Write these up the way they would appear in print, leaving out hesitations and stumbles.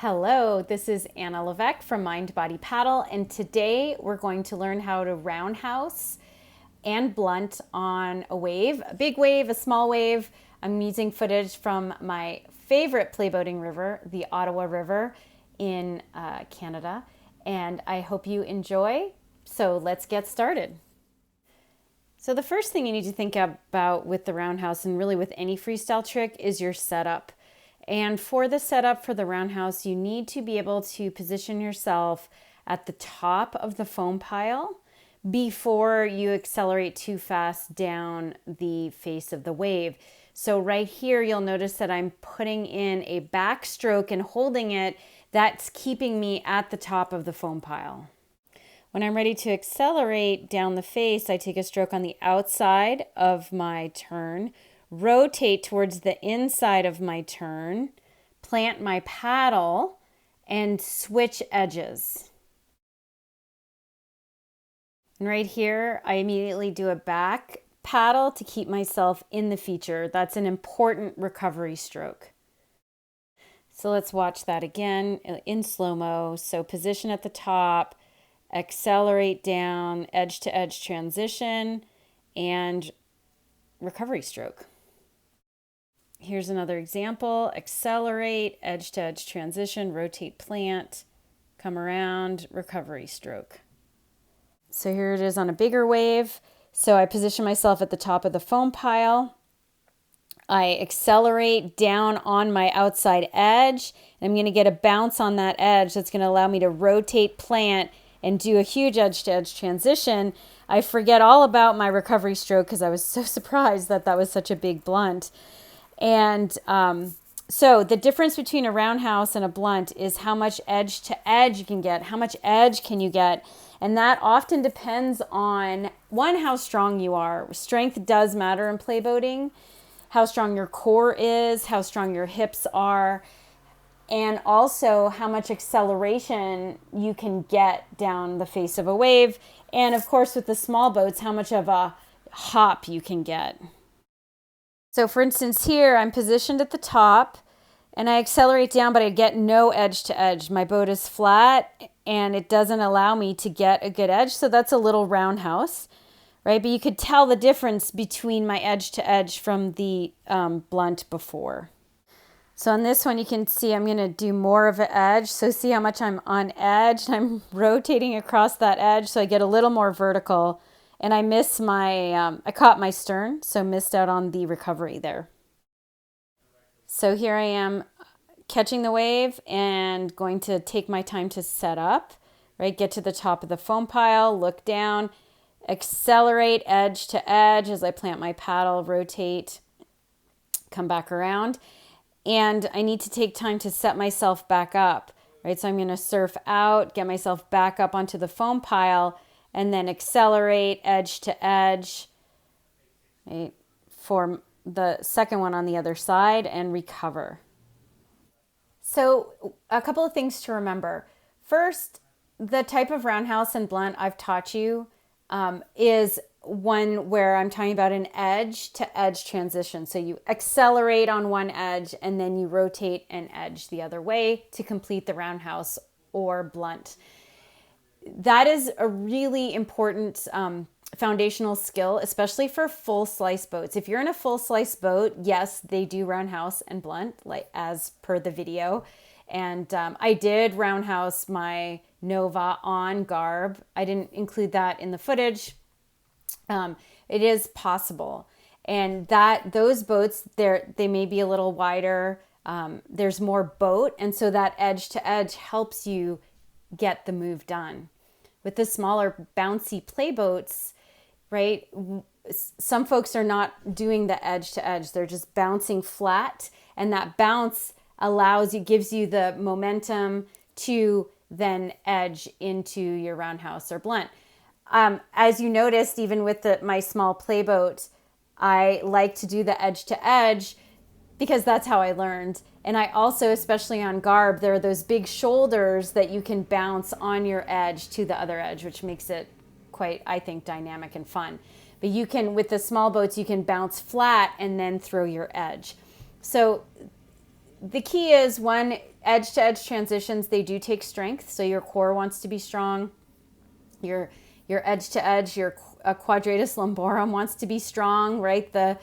Hello, this is Anna Levesque from Mind Body Paddle, and today we're going to learn how to roundhouse and blunt on a wave, a big wave, a small wave. I'm using footage from my favorite playboating river, the Ottawa River in Canada, and I hope you enjoy. So let's get started. So the first thing you need to think about with the roundhouse, and really with any freestyle trick, is your setup. And for the setup for the roundhouse, you need to be able to position yourself at the top of the foam pile before you accelerate too fast down the face of the wave. So right here, you'll notice that I'm putting in a backstroke and holding it. That's keeping me at the top of the foam pile. When I'm ready to accelerate down the face, I take a stroke on the outside of my turn, rotate towards the inside of my turn, plant my paddle, and switch edges. And right here, I immediately do a back paddle to keep myself in the feature. That's an important recovery stroke. So let's watch that again in slow-mo. So position at the top, accelerate down, edge to edge transition, and recovery stroke. Here's another example: accelerate, edge to edge transition, rotate, plant, come around, recovery stroke. So here it is on a bigger wave. So I position myself at the top of the foam pile. I accelerate down on my outside edge, and I'm going to get a bounce on that edge that's going to allow me to rotate, plant, and do a huge edge to edge transition. I forget all about my recovery stroke because I was so surprised that that was such a big blunt. And so the difference between a roundhouse and a blunt is how much edge to edge you can get. How much edge can you get? And that often depends on, one, how strong you are. Strength does matter in playboating. How strong your core is, how strong your hips are, and also how much acceleration you can get down the face of a wave. And of course, with the small boats, how much of a hop you can get. So for instance, here I'm positioned at the top and I accelerate down, but I get no edge to edge. My boat is flat and it doesn't allow me to get a good edge. So that's a little roundhouse, right? But you could tell the difference between my edge to edge from the blunt before. So on this one, you can see I'm going to do more of an edge. So see how much I'm on edge. I'm rotating across that edge so I get a little more vertical. And I miss my, I caught my stern, so missed out on the recovery there. So here I am catching the wave and going to take my time to set up, right? Get to the top of the foam pile, look down, accelerate edge to edge as I plant my paddle, rotate, come back around. And I need to take time to set myself back up, right? So I'm going to surf out, get myself back up onto the foam pile, and then accelerate edge to edge, right, for the second one on the other side, and recover. So a couple of things to remember. First, the type of roundhouse and blunt I've taught you is one where I'm talking about an edge to edge transition. So you accelerate on one edge and then you rotate an edge the other way to complete the roundhouse or blunt. That is a really important foundational skill, especially for full slice boats. If you're in a full slice boat, yes, they do roundhouse and blunt, like as per the video. And I did roundhouse my Nova on Garb. I didn't include that in the footage. It is possible. And that those boats, they may be a little wider. There's more boat. And so that edge to edge helps you get the move done. With the smaller bouncy play boats, right? Some folks are not doing the edge to edge. They're just bouncing flat. And that bounce gives you the momentum to then edge into your roundhouse or blunt. As you noticed, even with my small playboat, I like to do the edge to edge because that's how I learned. And I also, especially on Garb, there are those big shoulders that you can bounce on your edge to the other edge, which makes it quite, I think, dynamic and fun. But you can, with the small boats, you can bounce flat and then throw your edge. So the key is, one, edge to edge transitions, they do take strength. So your core wants to be strong. Your edge to edge, your quadratus lumborum wants to be strong, right? The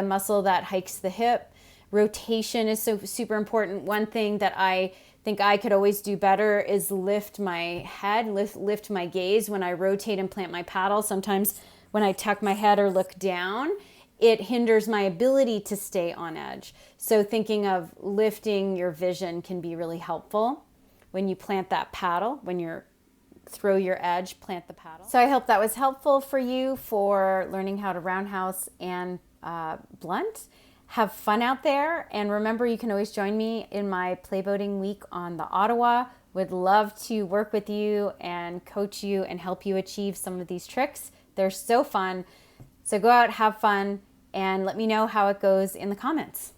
muscle that hikes the hip. Rotation is so super important. One thing that I think I could always do better is lift my head, lift my gaze when I rotate and plant my paddle. Sometimes when I tuck my head or look down, it hinders my ability to stay on edge. So thinking of lifting your vision can be really helpful when you plant that paddle, when you're throw your edge, plant the paddle. So I hope that was helpful for you for learning how to roundhouse and blunt. Have fun out there. And remember, you can always join me in my playboating week on the Ottawa. Would love to work with you and coach you and help you achieve some of these tricks. They're so fun. So go out, have fun, and let me know how it goes in the comments.